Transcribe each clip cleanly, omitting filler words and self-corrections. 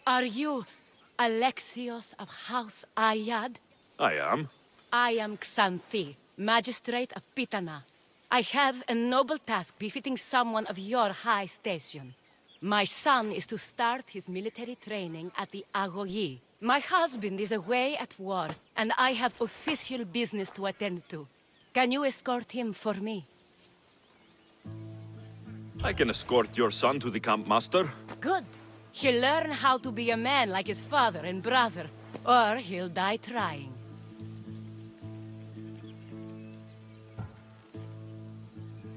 Are you Alexios of House Ayad? I am. I am Xanthi, magistrate of Pitana. I have a noble task befitting someone of your high station. My son is to start his military training at the Agogi. My husband is away at war, and I have official business to attend to. Can you escort him for me? I can escort your son to the camp master. Good. He'll learn how to be a man like his father and brother, or he'll die trying.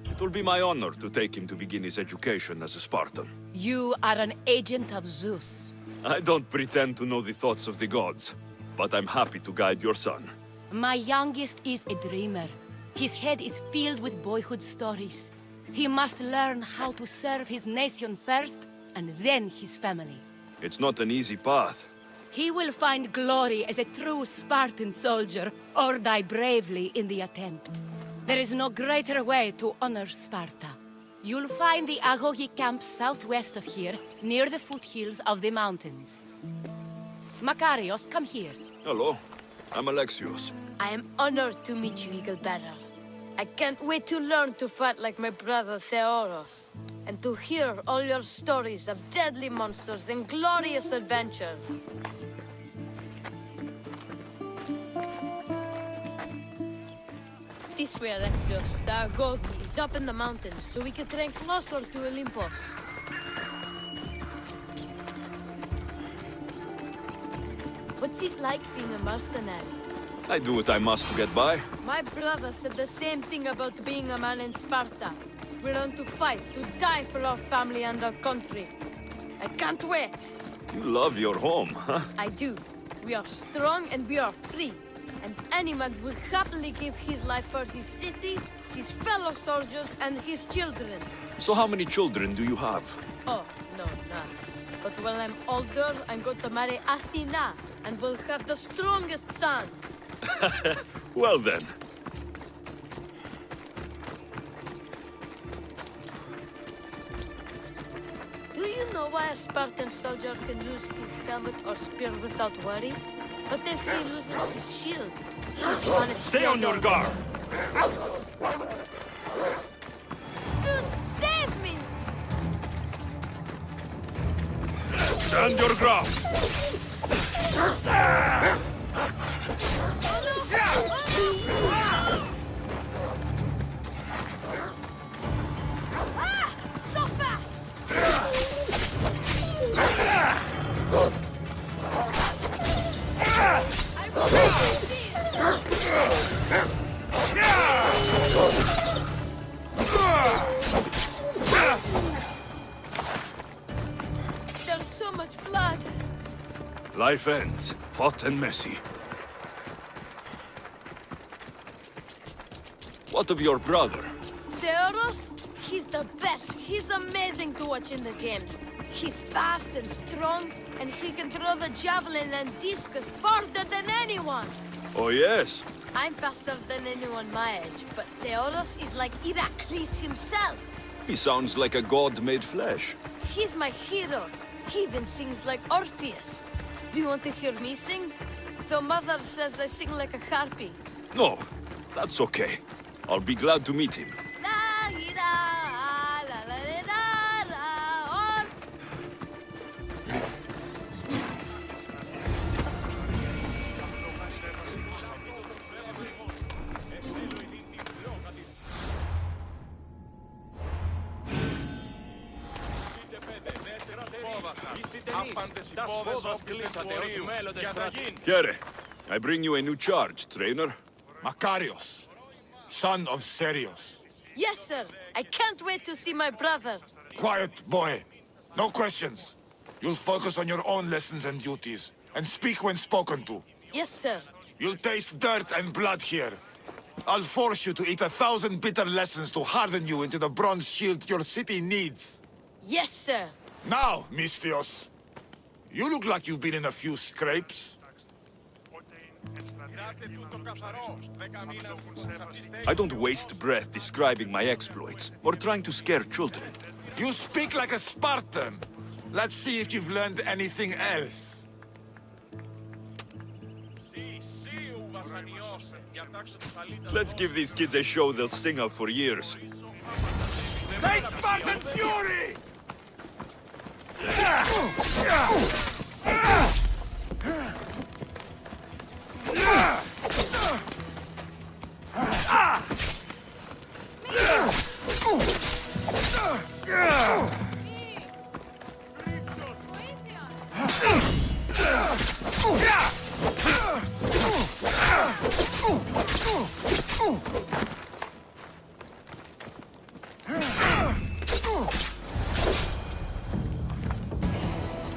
It will be my honor to take him to begin his education as a Spartan. You are an agent of Zeus. I don't pretend to know the thoughts of the gods, but I'm happy to guide your son. My youngest is a dreamer. His head is filled with boyhood stories. He must learn how to serve his nation first, and then his family. It's not an easy path. He will find glory as a true Spartan soldier, or die bravely in the attempt. There is no greater way to honor Sparta. You'll find the Agogi camp southwest of here, near the foothills of the mountains. Makarios, come here. Hello, I'm Alexios. I am honored to meet you, Eagle Bearer. I can't wait to learn to fight like my brother Theoros, and to hear all your stories of deadly monsters and glorious adventures. This way, Alexios. The Agogi is up in the mountains, so we can train closer to Olympus. What's it like being a mercenary? I do what I must to get by. My brother said the same thing about being a man in Sparta. We learn to fight, to die for our family and our country. I can't wait. You love your home, huh? I do. We are strong and we are free. And any man will happily give his life for his city, his fellow soldiers, and his children. So how many children do you have? Oh, no, none. But when I'm older, I'm going to marry Athena, and we'll have the strongest sons. Well then. Do you know why a Spartan soldier can lose his helmet or spear without worry? But if he loses his shield, he's punished. Stay on your guard! Zeus, save me! Stand your ground! So fast! There's so much blood. Life ends, hot and messy. What of your brother? Theoros? He's the best. He's amazing to watch in the games. He's fast and strong, and he can throw the javelin and discus farther than anyone. Oh yes? I'm faster than anyone my age, but Theoros is like Heracles himself. He sounds like a god made flesh. He's my hero. He even sings like Orpheus. Do you want to hear me sing? Though Mother says I sing like a harpy. No, that's okay. I'll be glad to meet him. La ira, la la la la, or... Here, I bring you a new charge, trainer. Makarios, son of Serios. Yes, sir. I can't wait to see my brother. Quiet, boy. No questions. You'll focus on your own lessons and duties, and speak when spoken to. Yes, sir. You'll taste dirt and blood here. I'll force you to eat 1,000 bitter lessons to harden you into the bronze shield your city needs. Yes, sir. Now, Mistios, you look like you've been in a few scrapes. I don't waste breath describing my exploits, or trying to scare children. You speak like a Spartan. Let's see if you've learned anything else. Let's give these kids a show they'll sing of for years. Face Spartan Fury!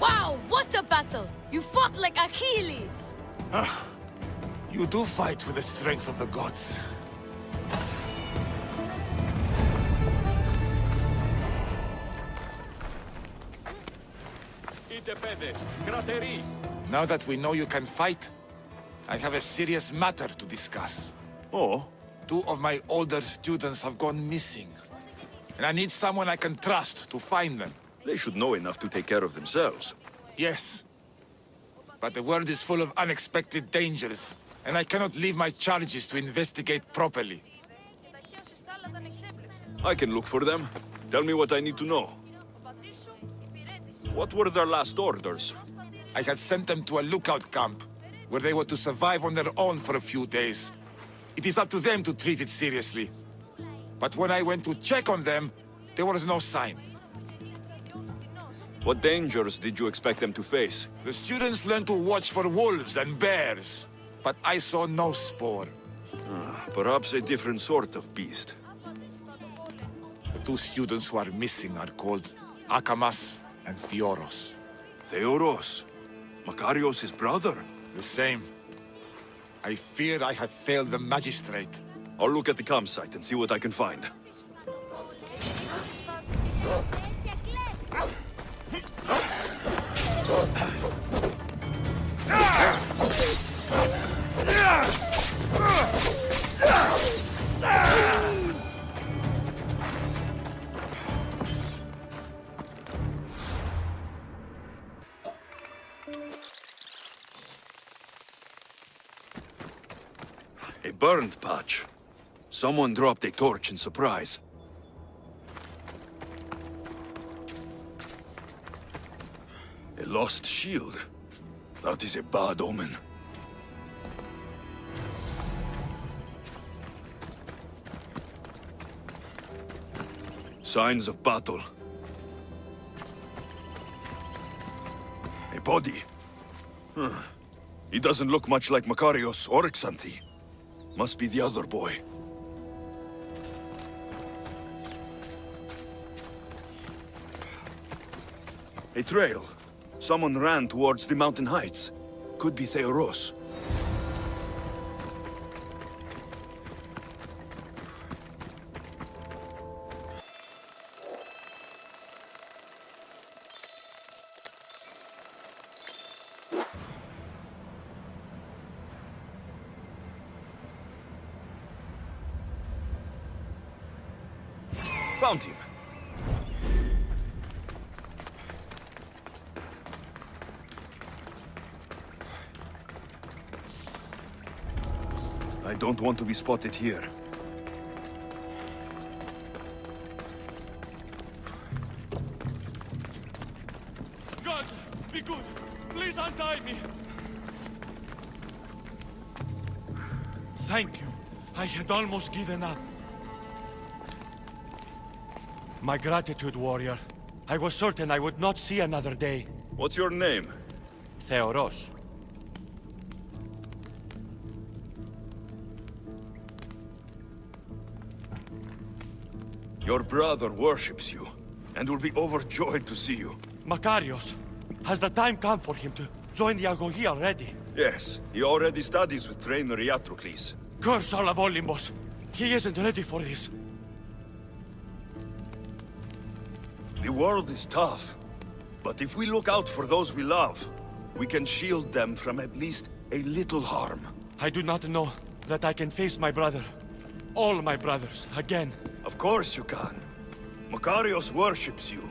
Wow, what a battle! You fought like Achilles! You do fight with the strength of the gods. Now that we know you can fight, I have a serious matter to discuss. Oh? 2 of my older students have gone missing. And I need someone I can trust to find them. They should know enough to take care of themselves. Yes. But the world is full of unexpected dangers, and I cannot leave my charges to investigate properly. I can look for them. Tell me what I need to know. What were their last orders? I had sent them to a lookout camp, where they were to survive on their own for a few days. It is up to them to treat it seriously. But when I went to check on them, there was no sign. What dangers did you expect them to face? The students learned to watch for wolves and bears, but I saw no spoor. Perhaps a different sort of beast. The 2 students who are missing are called Akamas and Theoros. Theoros? Makarios' brother? The same. I fear I have failed the magistrate. I'll look at the campsite and see what I can find. A burned patch. Someone dropped a torch in surprise. A lost shield. That is a bad omen. Signs of battle. A body. He doesn't look much like Makarios or Xanthi. Must be the other boy. A trail. Someone ran towards the mountain heights. Could be Theoros. Found him. I don't want to be spotted here. God, be good. Please untie me. Thank you. I had almost given up. My gratitude, warrior. I was certain I would not see another day. What's your name? Theoros. Your brother worships you, and will be overjoyed to see you. Makarios. Has the time come for him to join the Agogi already? Yes, he already studies with trainer Iatrocles. Curse all of Olympus. He isn't ready for this. The world is tough, but if we look out for those we love, we can shield them from at least a little harm. I do not know that I can face my brother, all my brothers, again. Of course you can. Makarios worships you.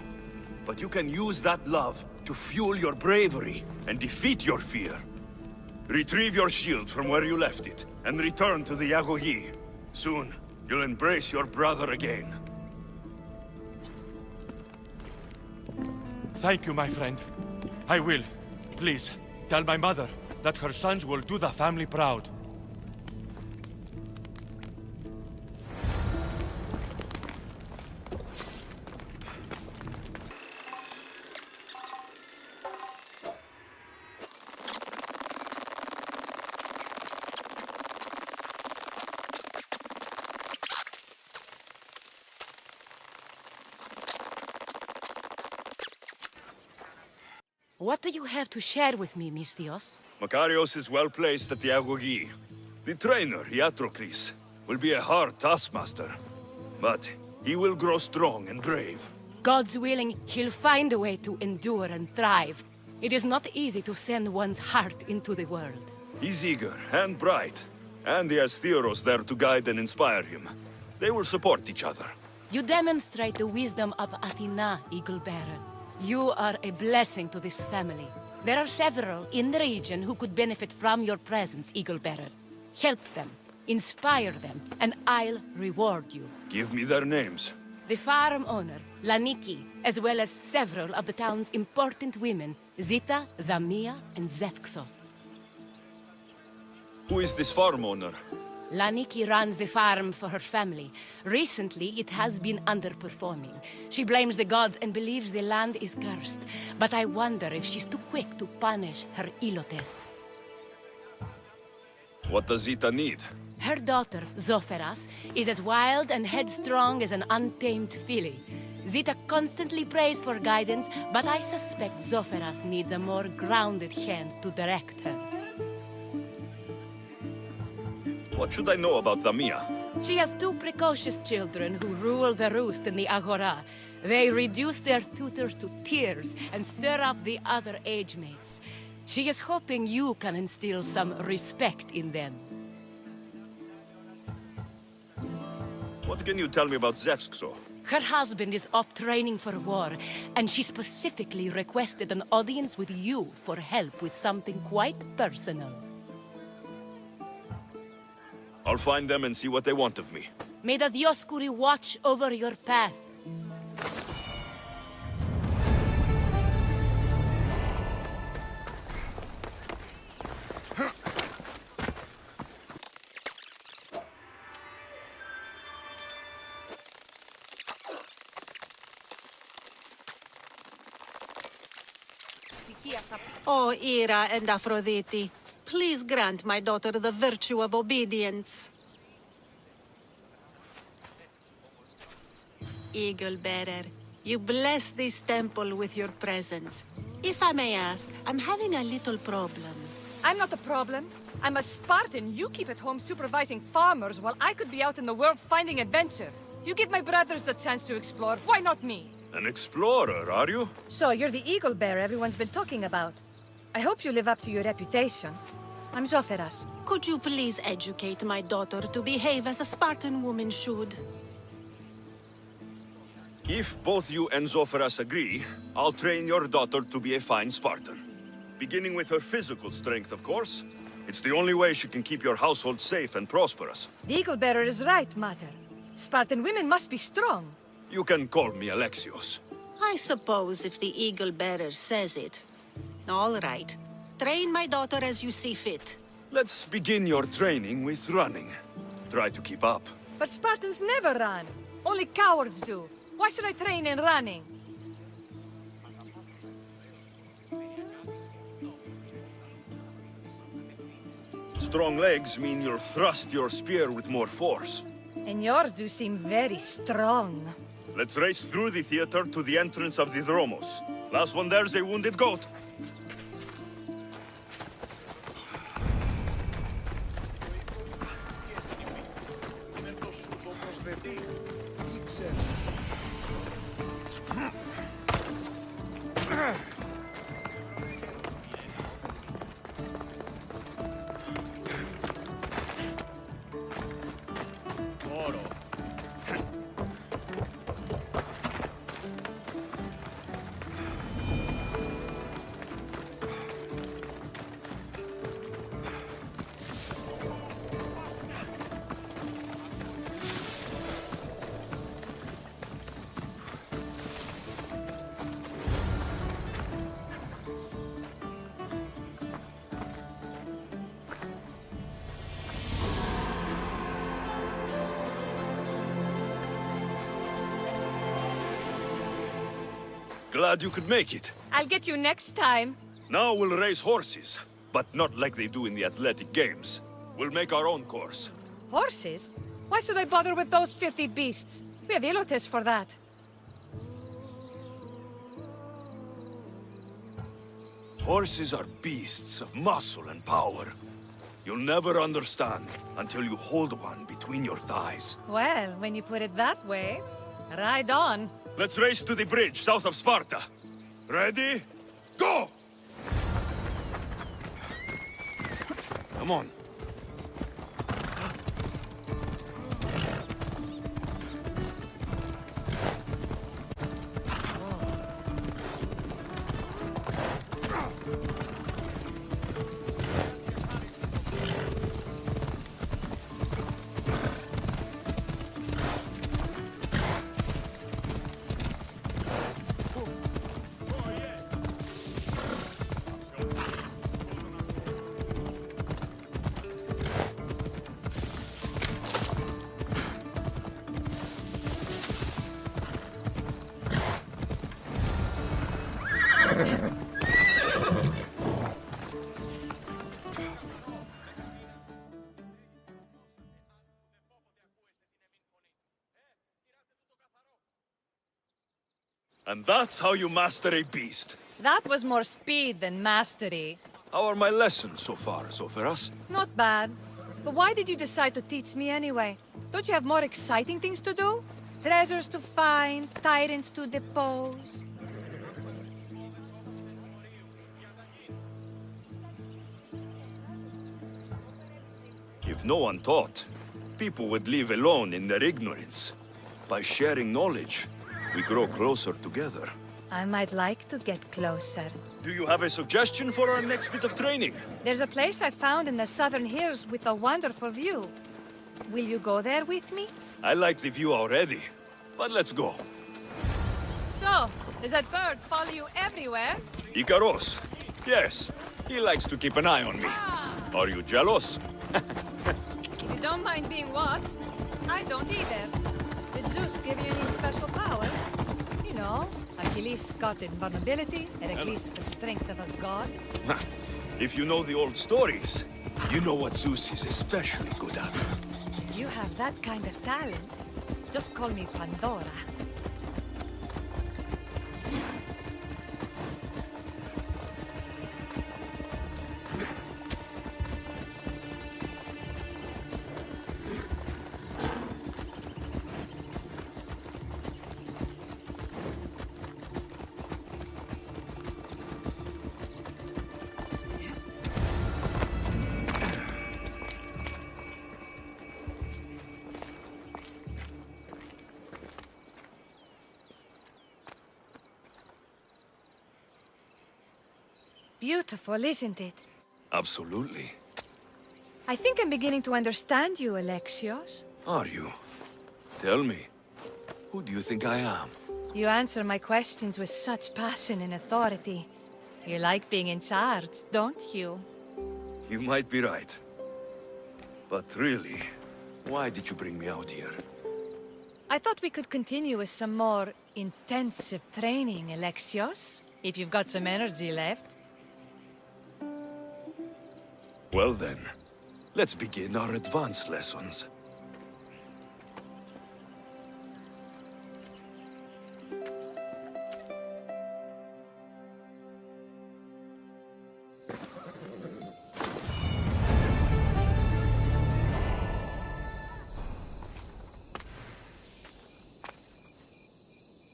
But you can use that love to fuel your bravery and defeat your fear. Retrieve your shield from where you left it, and return to the Yagogi. Soon, you'll embrace your brother again. Thank you, my friend. I will. Please, tell my mother that her sons will do the family proud. What do you have to share with me, Misthios? Makarios is well placed at the Yagogi. The trainer, Iatrocles, will be a hard taskmaster. But he will grow strong and brave. God's willing, he'll find a way to endure and thrive. It is not easy to send one's heart into the world. He's eager and bright, and he has Theros there to guide and inspire him. They will support each other. You demonstrate the wisdom of Athena, Eagle Bearer. You are a blessing to this family. There are several in the region who could benefit from your presence, Eagle Bearer. Help them, inspire them, and I'll reward you. Give me their names. The farm owner, Laniki, as well as several of the town's important women, Zita, Damia, and Zefxo. Who is this farm owner? Laniki runs the farm for her family. Recently, it has been underperforming. She blames the gods and believes the land is cursed. But I wonder if she's too quick to punish her ilotes. What does Zita need? Her daughter, Zoferas, is as wild and headstrong as an untamed filly. Zita constantly prays for guidance, but I suspect Zoferas needs a more grounded hand to direct her. What should I know about Damia? She has two precocious children who rule the roost in the Agora. They reduce their tutors to tears and stir up the other age mates. She is hoping you can instill some respect in them. What can you tell me about Zefxo? Her husband is off training for war, and she specifically requested an audience with you for help with something quite personal. I'll find them and see what they want of me. May the Dioscuri watch over your path. O Ira and Aphrodite, please grant my daughter the virtue of obedience. Eagle Bearer, you bless this temple with your presence. If I may ask, I'm having a little problem. I'm not the problem. I'm a Spartan. You keep at home supervising farmers while I could be out in the world finding adventure. You give my brothers the chance to explore. Why not me? An explorer, are you? So, you're the eagle bearer everyone's been talking about. I hope you live up to your reputation. I'm Zoferas. Could you please educate my daughter to behave as a Spartan woman should? If both you and Zoferas agree, I'll train your daughter to be a fine Spartan. Beginning with her physical strength, of course. It's the only way she can keep your household safe and prosperous. The eagle bearer is right, Mater. Spartan women must be strong. You can call me Alexios. I suppose if the Eagle Bearer says it. All right. Train my daughter as you see fit. Let's begin your training with running. Try to keep up. But Spartans never run. Only cowards do. Why should I train in running? Strong legs mean you'll thrust your spear with more force. And yours do seem very strong. Let's race through the theater to the entrance of the Dromos. Last one there's a wounded goat. Glad you could make it. I'll get you next time. Now we'll race horses, but not like they do in the athletic games. We'll make our own course. Horses? Why should I bother with those filthy beasts? We have elotes for that. Horses are beasts of muscle and power. You'll never understand until you hold one between your thighs. Well, when you put it that way, ride on. Let's race to the bridge south of Sparta. Ready? Go! Come on. And that's how you master a beast. That was more speed than mastery. How are my lessons so far, Soferas? Not bad. But why did you decide to teach me anyway? Don't you have more exciting things to do? Treasures to find, tyrants to depose. If no one taught, people would live alone in their ignorance. By sharing knowledge, we grow closer together. I might like to get closer. Do you have a suggestion for our next bit of training? There's a place I found in the southern hills with a wonderful view. Will you go there with me? I like the view already, but let's go. So, does that bird follow you everywhere? Icaros. Yes, he likes to keep an eye on me. Are you jealous? If you don't mind being watched, I don't either. Did Zeus give you any special powers? You know, Achilles got invulnerability, Heracles the strength of a god. If you know the old stories, you know what Zeus is especially good at. If you have that kind of talent, just call me Pandora. Beautiful, isn't it? Absolutely. I think I'm beginning to understand you, Alexios. Are you? Tell me, who do you think I am? You answer my questions with such passion and authority. You like being in charge, don't you? You might be right. But really, why did you bring me out here? I thought we could continue with some more intensive training, Alexios. If you've got some energy left. Well then, let's begin our advanced lessons.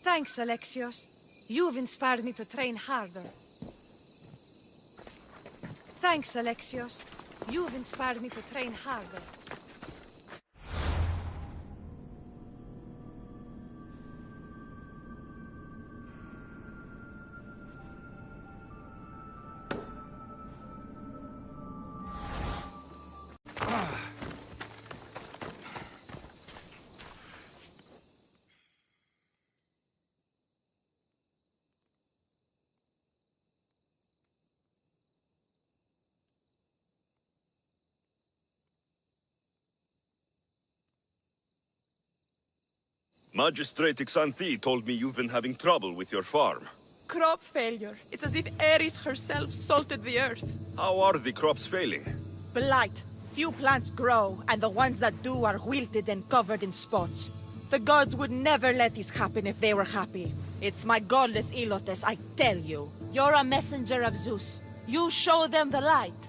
Thanks, Alexios. You've inspired me to train harder. Thanks, Alexios. You've inspired me to train harder. Magistrate Xanthi told me you've been having trouble with your farm. crop failure. It's as if Ares herself salted the earth. How are the crops failing? Blight. Few plants grow, and the ones that do are wilted and covered in spots. The gods would never let this happen if they were happy. It's my godless Ilotes, I tell you. You're a messenger of Zeus. You show them the light.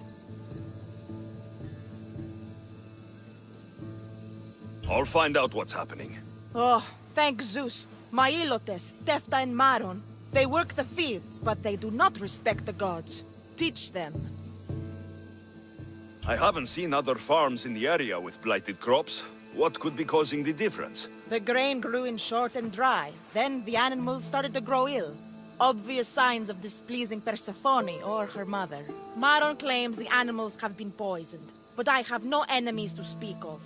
I'll find out what's happening. Oh, thank Zeus. My Ilotes, Tefta and Maron. They work the fields, but they do not respect the gods. Teach them. I haven't seen other farms in the area with blighted crops. What could be causing the difference? The grain grew in short and dry. Then the animals started to grow ill. Obvious signs of displeasing Persephone or her mother. Maron claims the animals have been poisoned, but I have no enemies to speak of.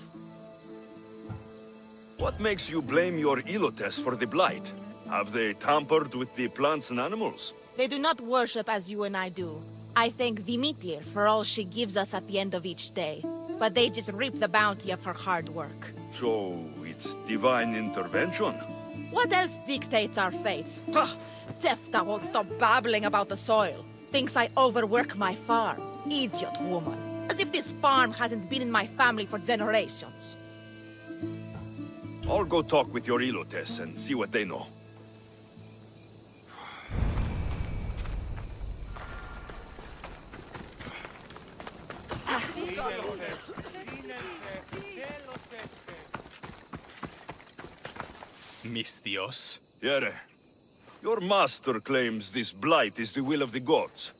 What makes you blame your Ilotes for the blight? Have they tampered with the plants and animals? They do not worship as you and I do. I thank Dimitir for all she gives us at the end of each day. But they just reap the bounty of her hard work. So, it's divine intervention? What else dictates our fates? Ugh, Tefta won't stop babbling about the soil. Thinks I overwork my farm. Idiot woman. As if this farm hasn't been in my family for generations. I'll go talk with your Ilotes and see what they know. Mistios. Yere, your master claims this blight is the will of the gods.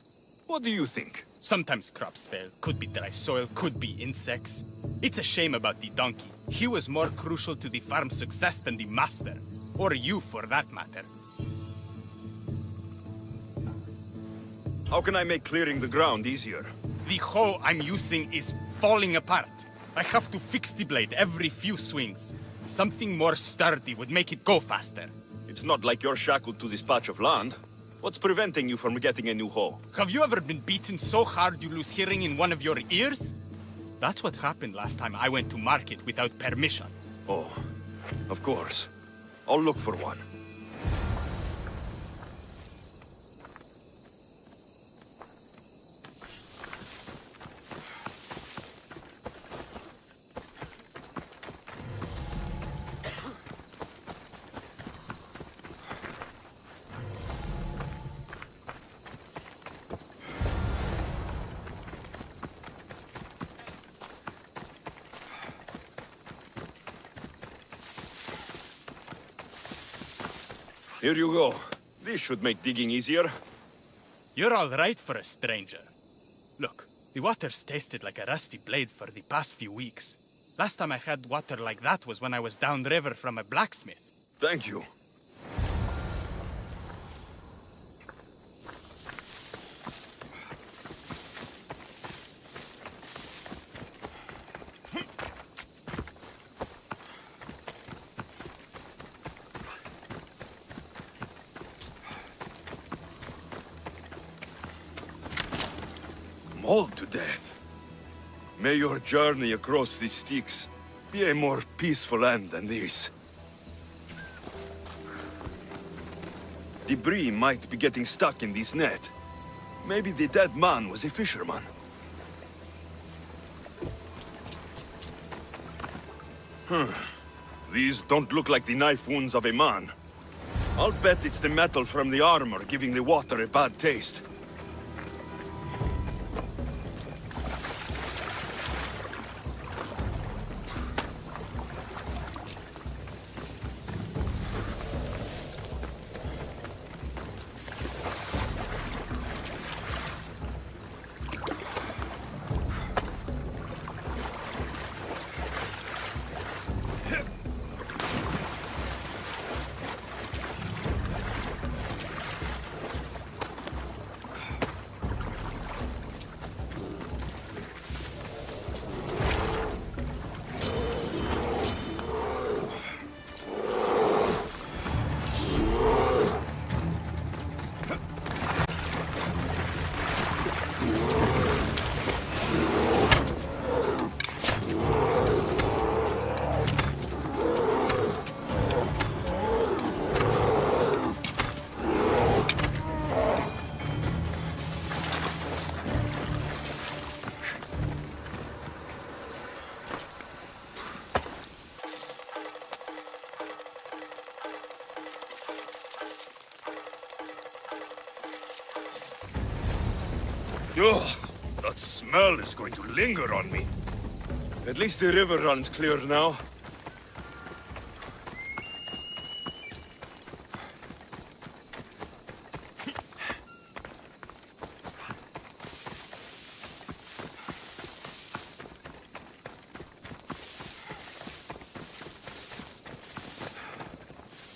What do you think? Sometimes crops fail. Could be dry soil, could be insects. It's a shame about the donkey. He was more crucial to the farm's success than the master. Or you, for that matter. How can I make clearing the ground easier? The hoe I'm using is falling apart. I have to fix the blade every few swings. Something more sturdy would make it go faster. It's not like you're shackled to this patch of land. What's preventing you from getting a new hoe? Have you ever been beaten so hard you lose hearing in one of your ears? That's what happened last time I went to market without permission. Oh, of course. I'll look for one. Here you go. This should make digging easier. You're all right for a stranger. Look, the water's tasted like a rusty blade for the past few weeks. Last time I had water like that was when I was downriver from a blacksmith. Thank you. Mauled to death. May your journey across the Styx be a more peaceful end than this. Debris might be getting stuck in this net. Maybe the dead man was a fisherman. These don't look like the knife wounds of a man. I'll bet it's the metal from the armor giving the water a bad taste. Ugh, that smell is going to linger on me. At least the river runs clear now.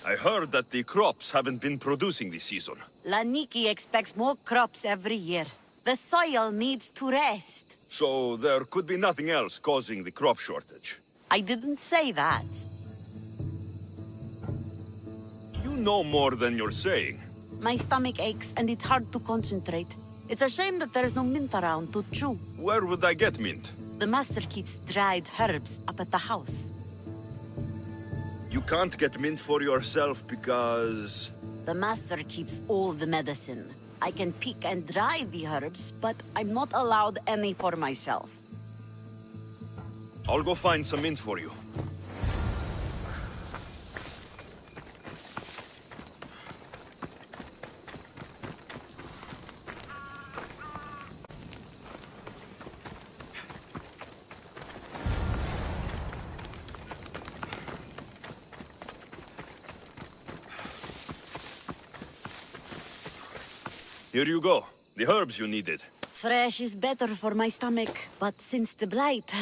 I heard that the crops haven't been producing this season. Laniki expects more crops every year. The soil needs to rest. So there could be nothing else causing the crop shortage. I didn't say that. You know more than you're saying. My stomach aches and it's hard to concentrate. It's a shame that there's no mint around to chew. Where would I get mint? The master keeps dried herbs up at the house. You can't get mint for yourself because... The master keeps all the medicine. I can pick and dry the herbs, but I'm not allowed any for myself. I'll go find some mint for you. Here you go. The herbs you needed. Fresh is better for my stomach, but since the blight,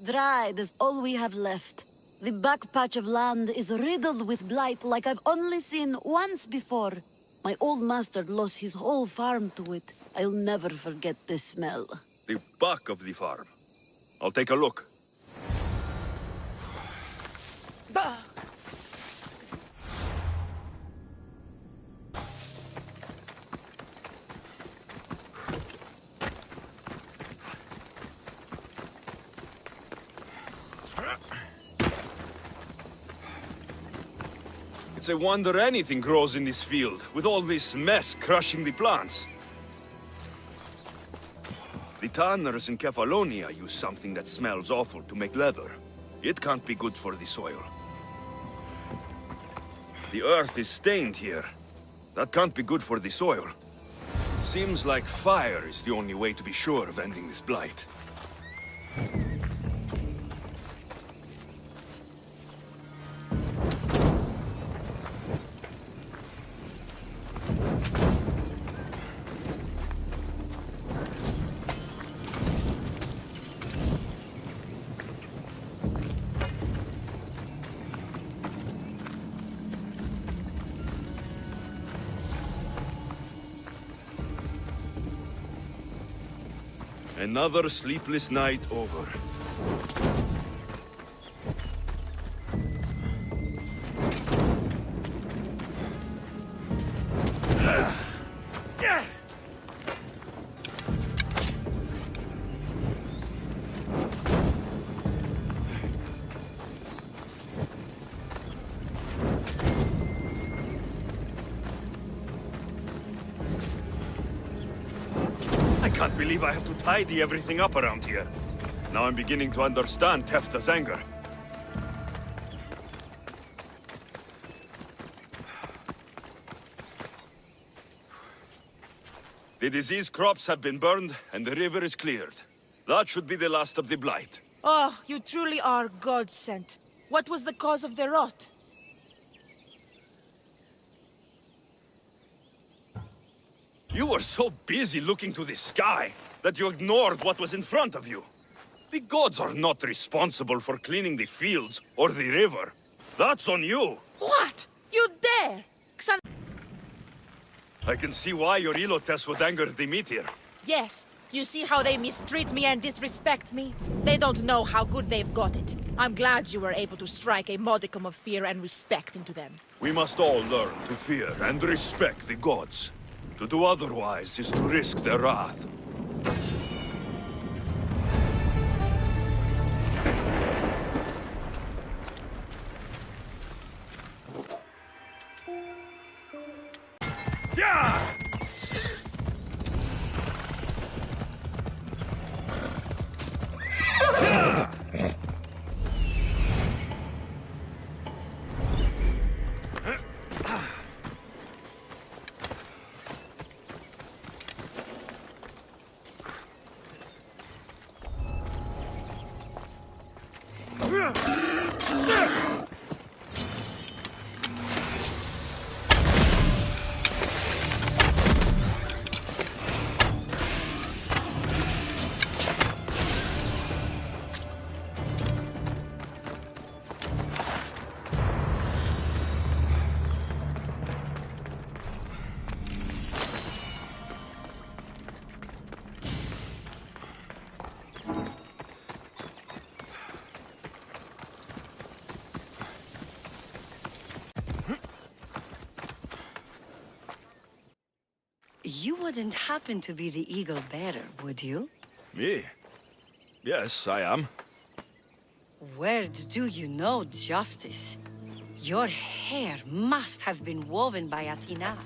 dried is all we have left. The back patch of land is riddled with blight like I've only seen once before. My old master lost his whole farm to it. I'll never forget this smell. The back of the farm. I'll take a look. It's a wonder anything grows in this field, with all this mess crushing the plants. The tanners in Kefalonia use something that smells awful to make leather. It can't be good for the soil. The earth is stained here. That can't be good for the soil. It seems like fire is the only way to be sure of ending this blight. Another sleepless night over. I can't believe I have to tidy everything up around here. Now I'm beginning to understand Tefta's anger. The disease crops have been burned, and the river is cleared. That should be the last of the blight. Oh, you truly are God-sent. What was the cause of the rot? You were so busy looking to the sky that you ignored what was in front of you. The gods are not responsible for cleaning the fields or the river. That's on you. What? You dare? I can see why your Elotes would anger the meteor. Yes. You see how they mistreat me and disrespect me? They don't know how good they've got it. I'm glad you were able to strike a modicum of fear and respect into them. We must all learn to fear and respect the gods. To do otherwise is to risk their wrath. Yeah! You wouldn't happen to be the Eagle Bearer, would you? Me? Yes, I am. Words do you know, Justice? Your hair must have been woven by Athena.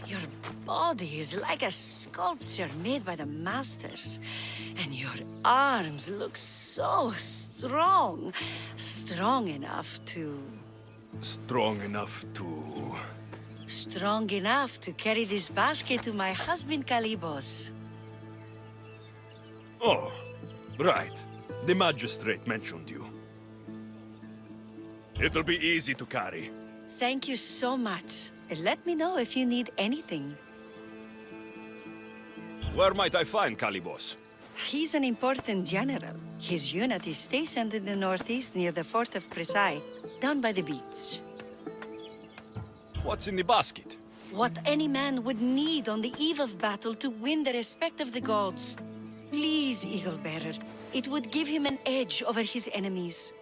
Your body is like a sculpture made by the masters. And your arms look so strong. Strong enough to... Strong enough to... Strong enough to carry this basket to my husband Kalibos. Oh, right. The magistrate mentioned you. It'll be easy to carry. Thank you so much. Let me know if you need anything. Where might I find Kalibos? He's an important general. His unit is stationed in the northeast near the fort of Presai, down by the beach. What's in the basket? What any man would need on the eve of battle to win the respect of the gods. Please, Eagle Bearer. It would give him an edge over his enemies.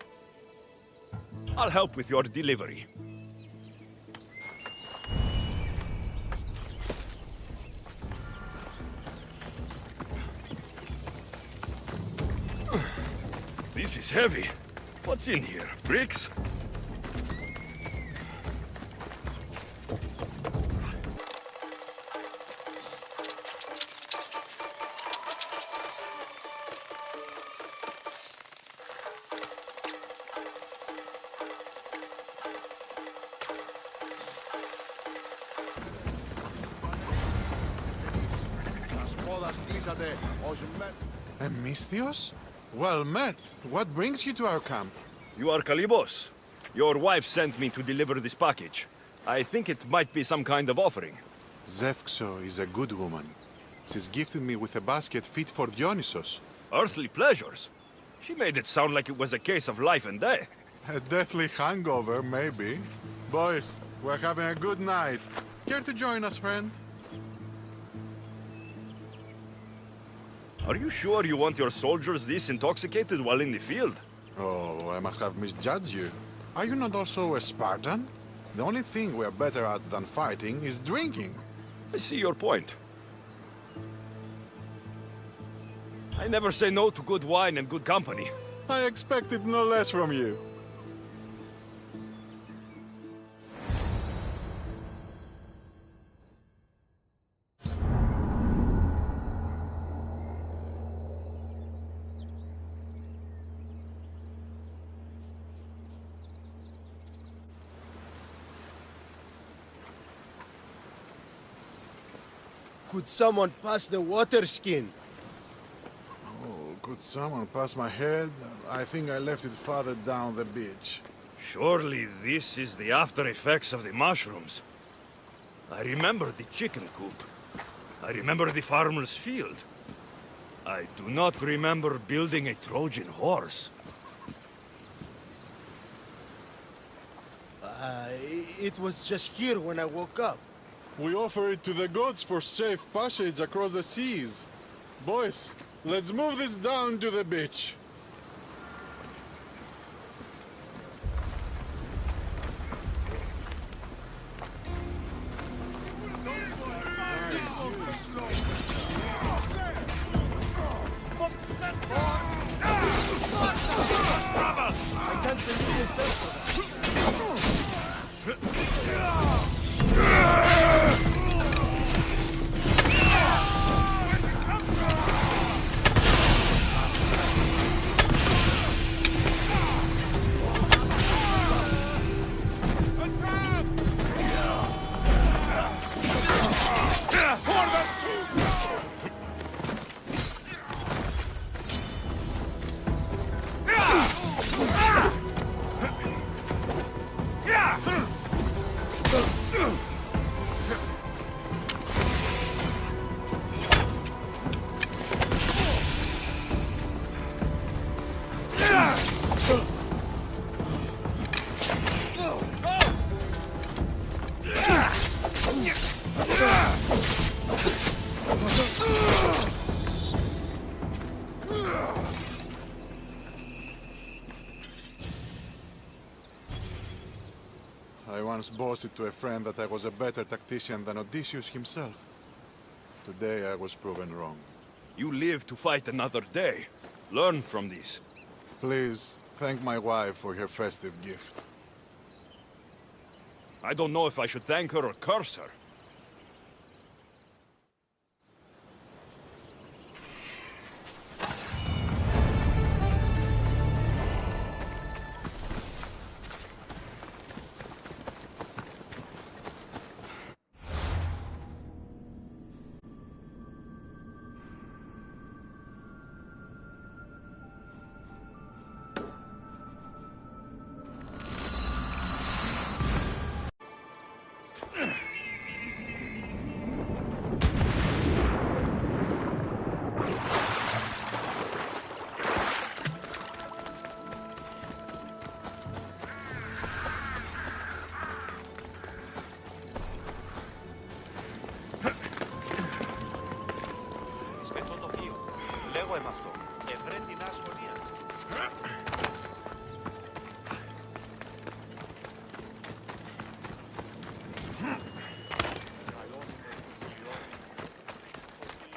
I'll help with your delivery. This is heavy. What's in here? Bricks? Misthios? Well met. What brings you to our camp? You are Kalibos. Your wife sent me to deliver this package. I think it might be some kind of offering. Zevxo is a good woman. She's gifted me with a basket fit for Dionysos. Earthly pleasures? She made it sound like it was a case of life and death. A deathly hangover, maybe. Boys, we're having a good night. Care to join us, friend? Are you sure you want your soldiers this intoxicated while in the field? Oh, I must have misjudged you. Are you not also a Spartan? The only thing we're better at than fighting is drinking. I see your point. I never say no to good wine and good company. I expected no less from you. Could someone pass the water skin? Oh, could someone pass my head? I think I left it farther down the beach. Surely this is the after effects of the mushrooms. I remember the chicken coop. I remember the farmer's field. I do not remember building a Trojan horse. It was just here when I woke up. We offer it to the gods for safe passage across the seas. Boys, let's move this down to the beach. I can't believe it fell for that. I once boasted to a friend that I was a better tactician than Odysseus himself. Today I was proven wrong. You live to fight another day. Learn from this. Please, thank my wife for her festive gift. I don't know if I should thank her or curse her.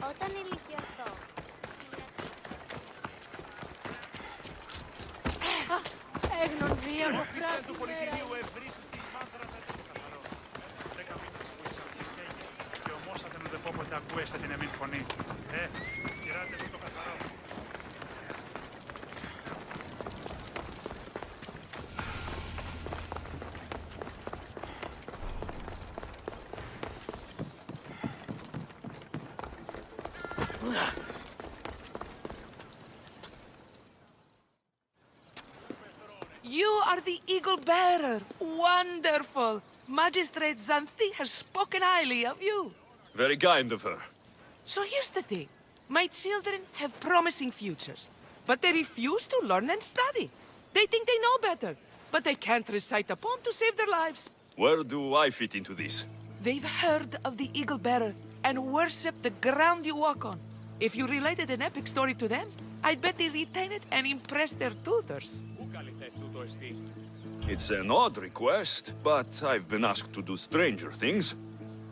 Όταν ηλικιωθώ. Έγνον δύο από φράση μέρα. Και ομόσατε να δεν πω ποτέ ακούεσαι την εμήν φωνή. Κυράτε εδώ το καθαρό. You are the Eagle Bearer. Wonderful. Magistrate Xanthi has spoken highly of you. Very kind of her. So here's the thing. My children have promising futures, but they refuse to learn and study. They think they know better, but they can't recite a poem to save their lives. Where do I fit into this? They've heard of the Eagle Bearer and worship the ground you walk on. If you related an epic story to them, I'd bet they retain it and impress their tutors. It's an odd request, but I've been asked to do stranger things.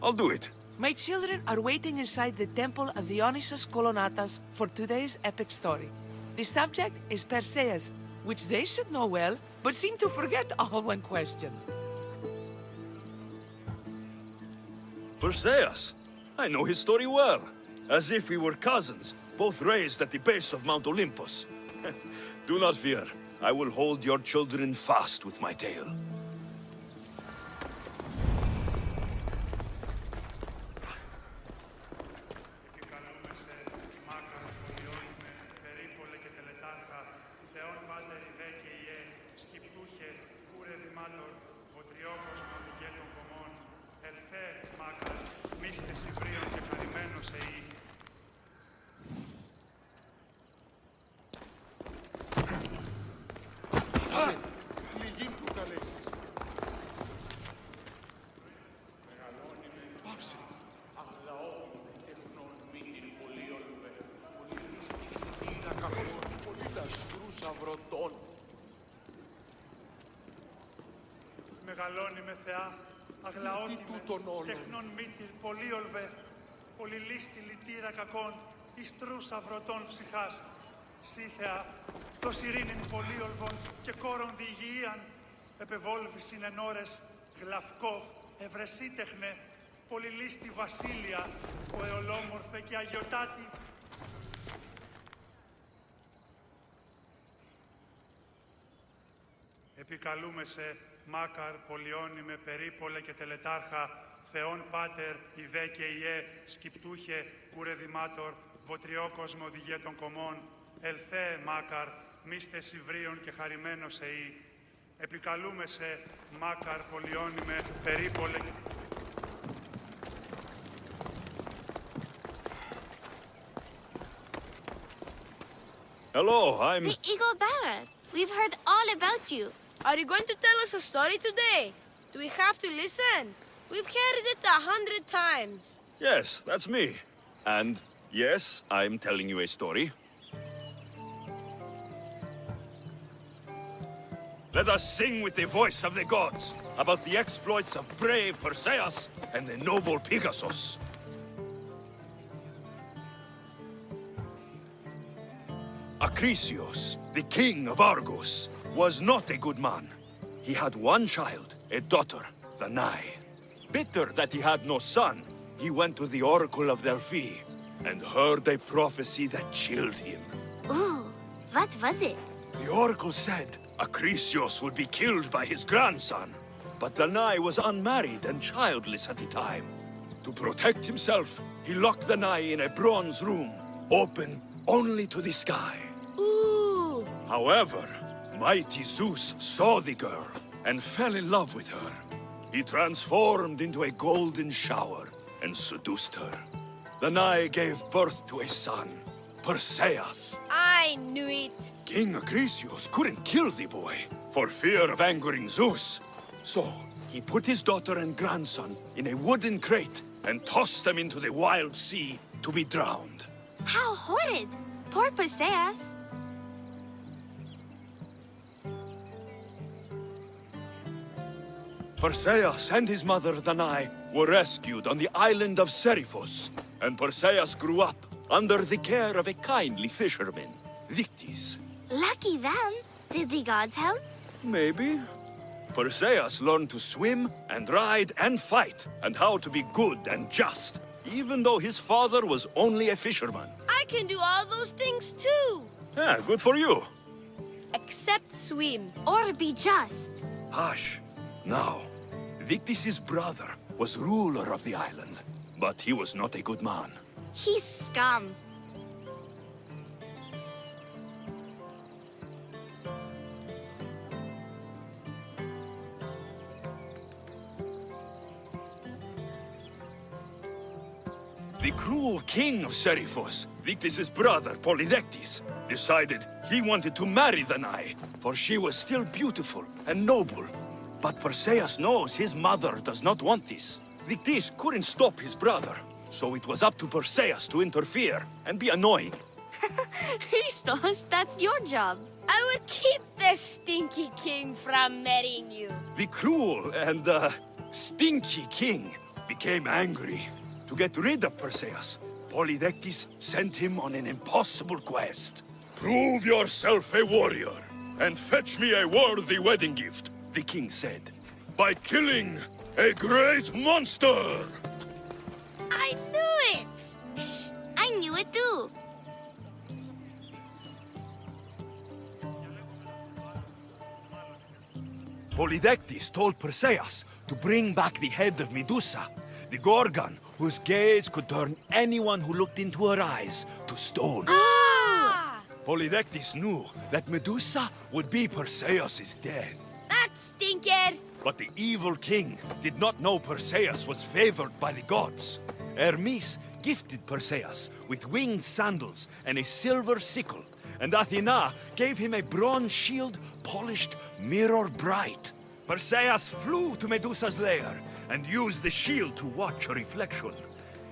I'll do it. My children are waiting inside the temple of Dionysus Kolonatas for today's epic story. The subject is Perseus, which they should know well, but seem to forget all when questioned. Perseus? I know his story well. As if we were cousins, both raised at the base of Mount Olympus. Do not fear. I will hold your children fast with my tail. Μεγαλώνει με θεά, αγλαότιμε, τεχνών μύτηρ, πολύολβε, πολυλίστη λυτήρα κακών, εις τρούς αυρωτών ψυχάς. Σύ θεά, δώσ' ειρήνην πολύολβων και κόρον διηγίαν, επεβόλβησιν εν ώρες, γλαυκόβ, ευρεσίτεχνε, πολυλίστη βασίλεια, ο εολόμορφε και αγιοτάτη. Επικαλούμε σε Μάκαρ, πολιώνυμε, περίπολε και τελετάρχα, Θεόν Πάτερ, Ιδέ και Ιέ, Σκυπτούχε, Κουρεδημάτορ, Βοτριόκοσμο, Οδηγέ των Κομών, Ελθέ Μάκαρ, Μίστες Ιβρίων και χαρημένος εή. Επικαλούμε σε Μάκαρ, πολιώνυμε, περίπολε και... Hello, I'm... The Eagle Bearer. We've heard all about you. Are you going to tell us a story today? Do we have to listen? We've heard it 100 times. Yes, that's me. And yes, I'm telling you a story. Let us sing with the voice of the gods about the exploits of brave Perseus and the noble Pegasus. Acrisius, the king of Argos, was not a good man. He had one child, a daughter, Danae. Bitter that he had no son, he went to the oracle of Delphi and heard a prophecy that chilled him. Ooh, what was it? The oracle said Acrisius would be killed by his grandson. But Danae was unmarried and childless at the time. To protect himself, he locked Danae in a bronze room, open only to the sky. Ooh! However, mighty Zeus saw the girl and fell in love with her. He transformed into a golden shower and seduced her. Danae gave birth to a son, Perseus. I knew it. King Acrisius couldn't kill the boy for fear of angering Zeus. So, he put his daughter and grandson in a wooden crate and tossed them into the wild sea to be drowned. How horrid! Poor Perseus. Perseus and his mother Danae were rescued on the island of Seriphos, and Perseus grew up under the care of a kindly fisherman, Victis. Lucky them. Did the gods help? Maybe. Perseus learned to swim and ride and fight, and how to be good and just, even though his father was only a fisherman. I can do all those things too. Yeah, good for you. Except swim. Or be just. Hush. Now, Victis' brother was ruler of the island, but he was not a good man. He's scum. The cruel king of Seriphos, Victis' brother Polydectes, decided he wanted to marry Danae, for she was still beautiful and noble. But Perseus knows his mother does not want this. Victis couldn't stop his brother, so it was up to Perseus to interfere and be annoying. Christos, that's your job. I will keep the stinky king from marrying you. The cruel and, stinky king became angry. To get rid of Perseus, Polydectes sent him on an impossible quest. Prove yourself a warrior, and fetch me a worthy wedding gift, the king said, by killing a great monster! I knew it! Shh, I knew it too. Polydectes told Perseus to bring back the head of Medusa, the Gorgon whose gaze could turn anyone who looked into her eyes to stone. Ah! Polydectes knew that Medusa would be Perseus' death. That stinker! But the evil king did not know Perseus was favored by the gods. Hermes gifted Perseus with winged sandals and a silver sickle, and Athena gave him a bronze shield polished mirror bright. Perseus flew to Medusa's lair and used the shield to watch her reflection.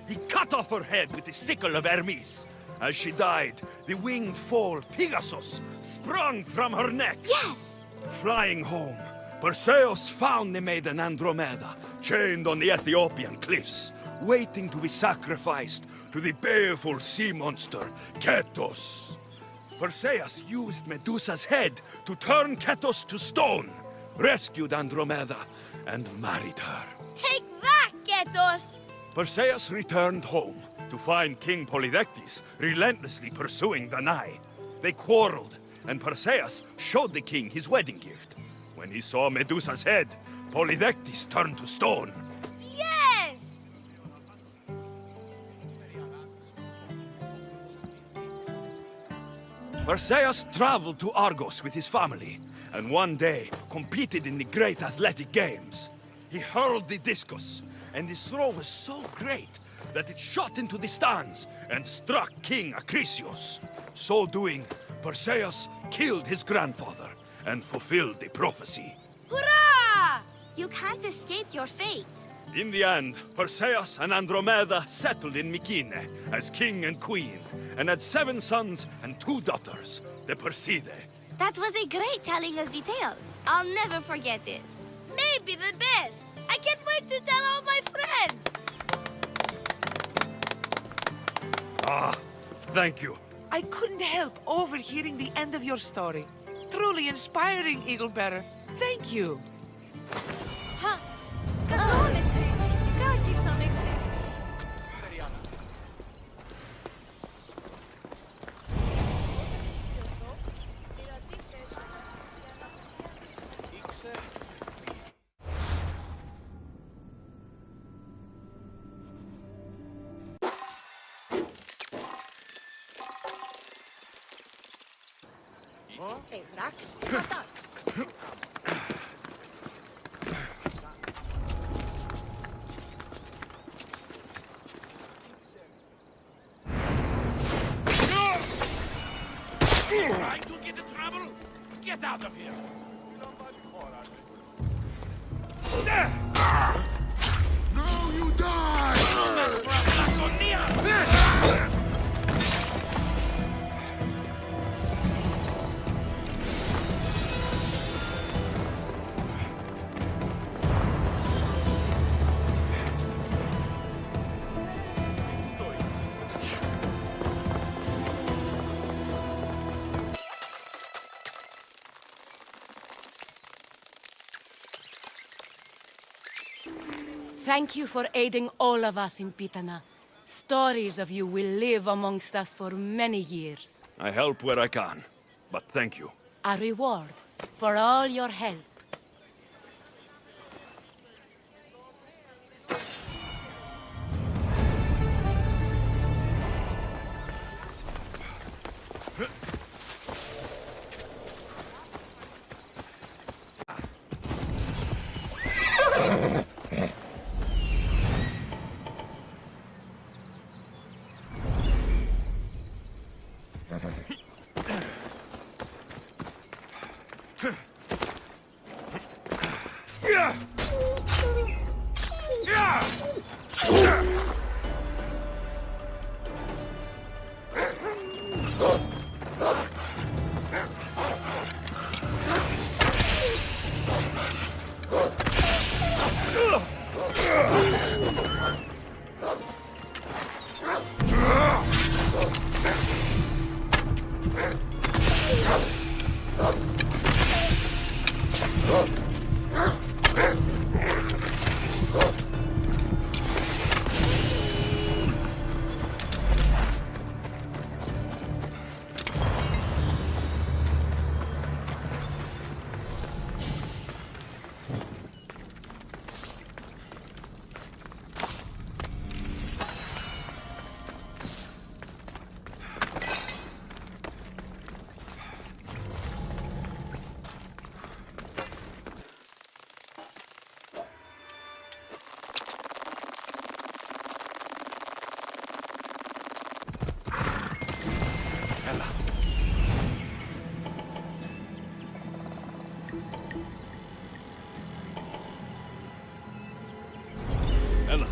He cut off her head with the sickle of Hermes. As she died, the winged foal Pegasus sprung from her neck. Yes! Flying home, Perseus found the maiden Andromeda, chained on the Ethiopian cliffs, waiting to be sacrificed to the baleful sea monster, Ketos. Perseus used Medusa's head to turn Ketos to stone, rescued Andromeda, and married her. Take that, Ketos! Perseus returned home to find King Polydectes relentlessly pursuing Danae. They quarreled, and Perseus showed the king his wedding gift. When he saw Medusa's head, Polydectes turned to stone. Yes! Perseus traveled to Argos with his family, and one day competed in the great athletic games. He hurled the discus, and his throw was so great that it shot into the stands and struck King Acrisius. So doing, Perseus killed his grandfather and fulfilled the prophecy. Hurrah! You can't escape your fate. In the end, Perseus and Andromeda settled in Mycenae as king and queen, and had 7 sons and 2 daughters, the Perseidae. That was a great telling of the tale. I'll never forget it. Maybe the best. I can't wait to tell all my friends. Ah, thank you. I couldn't help overhearing the end of your story. Truly inspiring, Eaglebearer. Thank you. Ha! Kanonisti! Kaki sonisti! Evrax, attacks. Trying to get in trouble? Get out of here! Now you die! Thank you for aiding all of us in Pitana. Stories of you will live amongst us for many years. I help where I can, but thank you. A reward for all your help. Ella.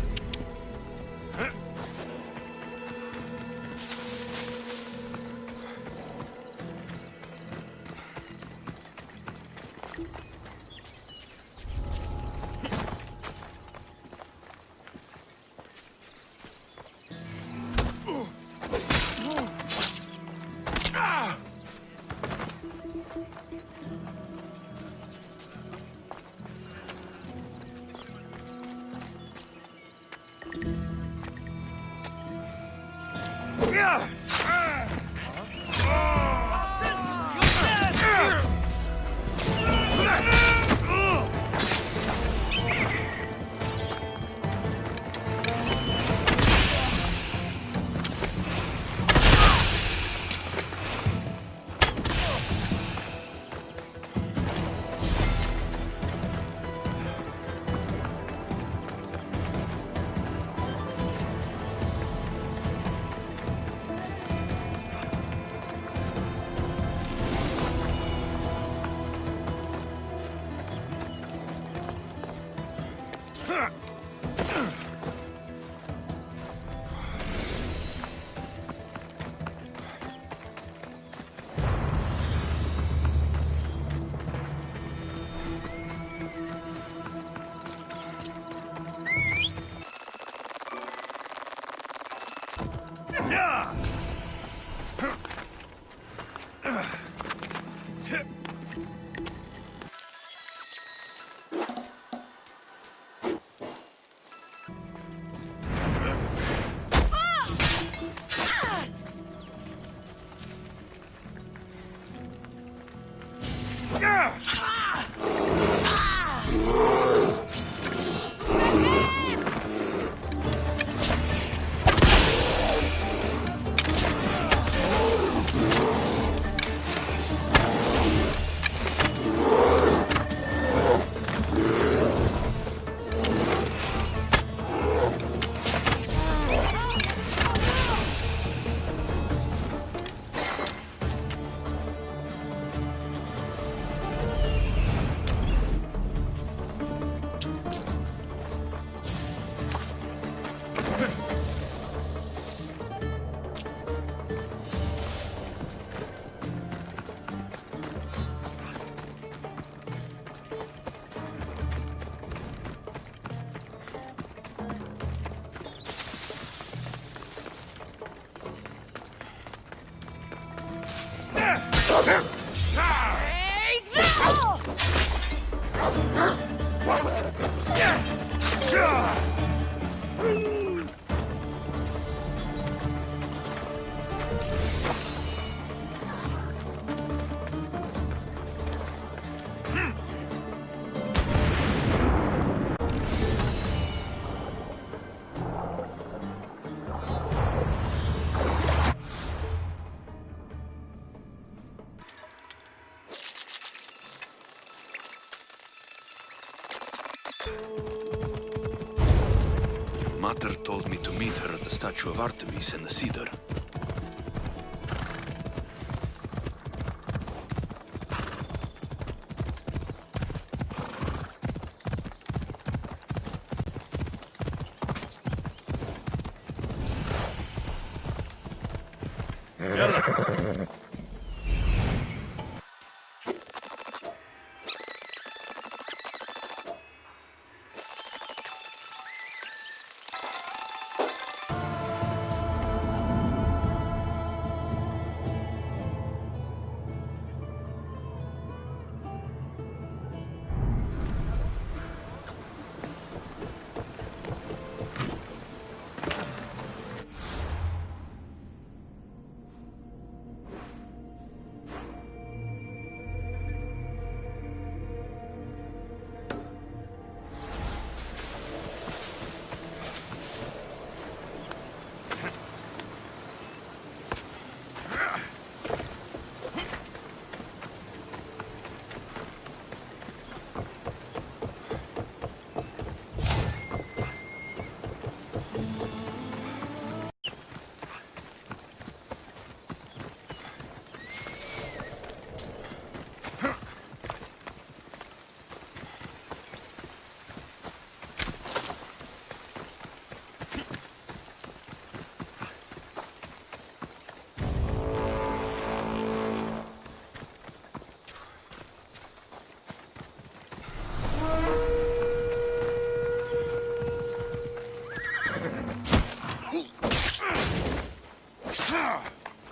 Mater told me to meet her at the statue of Artemis in the Cedar.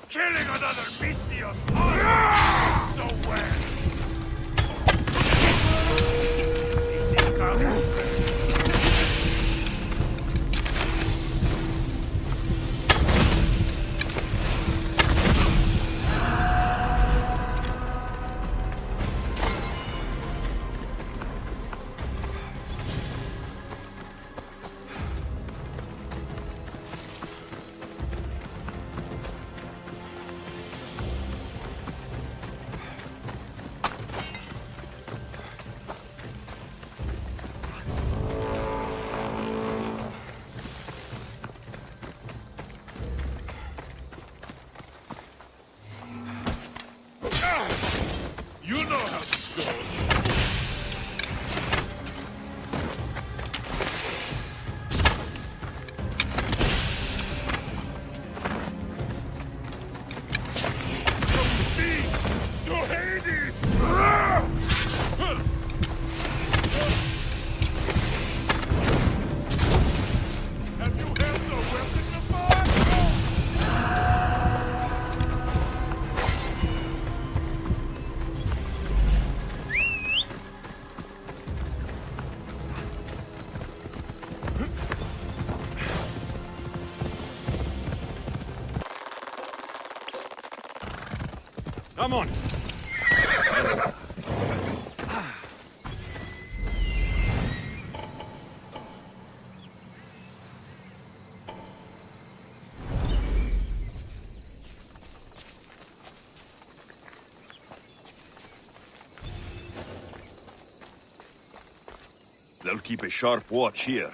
Killing another Mystios! So well! Easy come. You know how this goes. From me to Hades! Have you held a weapon before? Come on. They'll keep a sharp watch here.